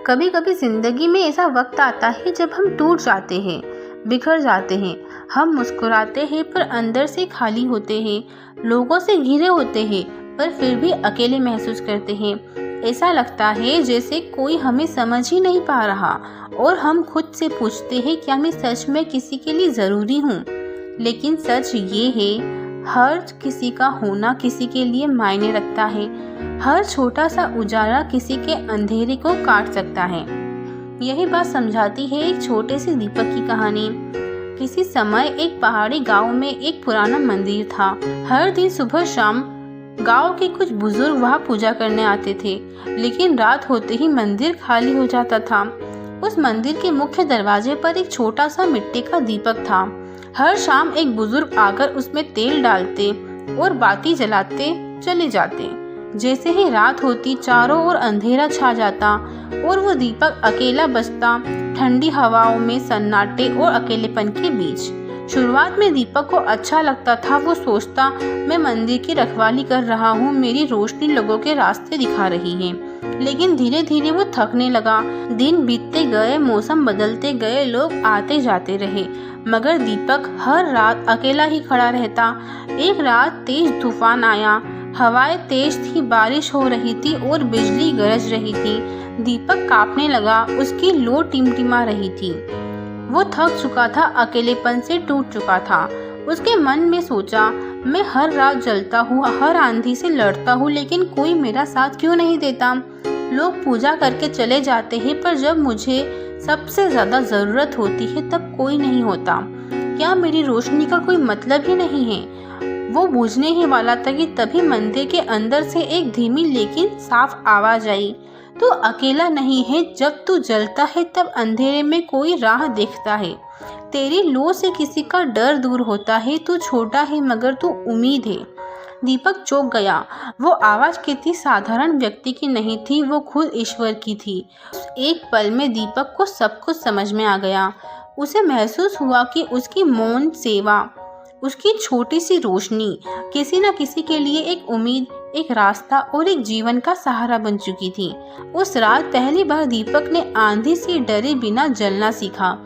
कभी कभी जिंदगी में ऐसा वक्त आता है जब हम टूट जाते हैं, बिखर जाते हैं। हम मुस्कुराते हैं पर अंदर से खाली होते हैं, लोगों से घिरे होते हैं पर फिर भी अकेले महसूस करते हैं। ऐसा लगता है जैसे कोई हमें समझ ही नहीं पा रहा और हम खुद से पूछते हैं क्या मैं सच में किसी के लिए ज़रूरी हूँ। लेकिन सच ये है, हर किसी का होना किसी के लिए मायने रखता है। हर छोटा सा उजाला किसी के अंधेरे को काट सकता है। यही बात समझाती है एक छोटे से दीपक की कहानी। किसी समय एक पहाड़ी गांव में एक पुराना मंदिर था। हर दिन सुबह शाम गांव के कुछ बुजुर्ग वहां पूजा करने आते थे, लेकिन रात होते ही मंदिर खाली हो जाता था। उस मंदिर के मुख्य दरवाजे पर एक छोटा सा मिट्टी का दीपक था। हर शाम एक बुजुर्ग आकर उसमें तेल डालते और बाती जलाते चले जाते। जैसे ही रात होती चारों ओर अंधेरा छा जाता और वो दीपक अकेला बचता, ठंडी हवाओं में, सन्नाटे और अकेलेपन के बीच। शुरुआत में दीपक को अच्छा लगता था। वो सोचता, मैं मंदिर की रखवाली कर रहा हूँ, मेरी रोशनी लोगों के रास्ते दिखा रही है। लेकिन धीरे धीरे वो थकने लगा। दिन बीतते गए, मौसम बदलते गए, लोग आते जाते रहे, मगर दीपक हर रात अकेला ही खड़ा रहता। एक रात तेज तूफान आया, हवाएं तेज थी, बारिश हो रही थी और बिजली गरज रही थी। दीपक कांपने लगा, उसकी लो टिमटिमा रही थी। वो थक चुका था, अकेलेपन से टूट चुका था। उसके मन में सोचा, मैं हर रात जलता हूँ, हर आंधी से लड़ता हूँ, लेकिन कोई मेरा साथ क्यों नहीं देता। लोग पूजा करके चले जाते हैं, पर जब मुझे सबसे ज्यादा जरूरत होती है तब कोई नहीं होता। क्या मेरी रोशनी का कोई मतलब ही नहीं है। वो बूझने ही वाला था कि तभी मंदिर के अंदर से एक धीमी लेकिन साफ आवाज आई, तू अकेला नहीं है, जब तू जलता है तब अंधेरे में कोई राह देखता है। तेरी लो से किसी का डर दूर होता है, तू छोटा है मगर तू उम्मीद है। दीपक चौंक गया। वो आवाज किसी साधारण व्यक्ति की नहीं थी, वो खुद ईश्वर की थी। एक पल में दीपक को सब कुछ समझ में आ गया। उसे महसूस हुआ कि उसकी मौन सेवा, उसकी छोटी सी रोशनी किसी न किसी के लिए एक उम्मीद, एक रास्ता और एक जीवन का सहारा बन चुकी थी। उस रात पहली बार दीपक ने आंधी से डरे बिना जलना सीखा।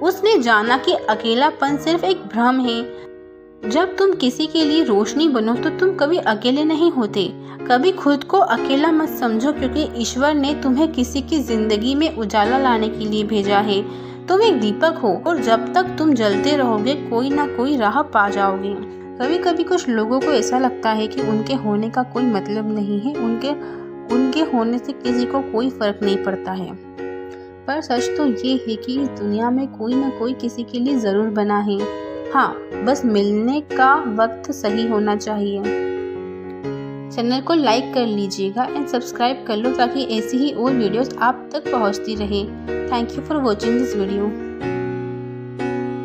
उसने जाना कि अकेलापन सिर्फ एक भ्रम है। जब तुम किसी के लिए रोशनी बनो तो तुम कभी अकेले नहीं होते। कभी खुद को अकेला मत समझो, क्योंकि ईश्वर ने तुम्हें किसी की जिंदगी में उजाला लाने के लिए भेजा है। तुम एक दीपक हो और जब तक तुम जलते रहोगे कोई ना कोई राह पा जाओगे। कभी कभी कुछ लोगों को ऐसा लगता है कि उनके होने का कोई मतलब नहीं है, उनके होने से किसी को कोई फर्क नहीं पड़ता है। पर सच तो ये है कि इस दुनिया में कोई ना कोई किसी के लिए जरूर बना है। हाँ, बस मिलने का वक्त सही होना चाहिए। चैनल को लाइक कर लीजिएगा एंड सब्सक्राइब कर लो ताकि ऐसी ही और वीडियोस आप तक पहुंचती रहे। Thank you for watching this video.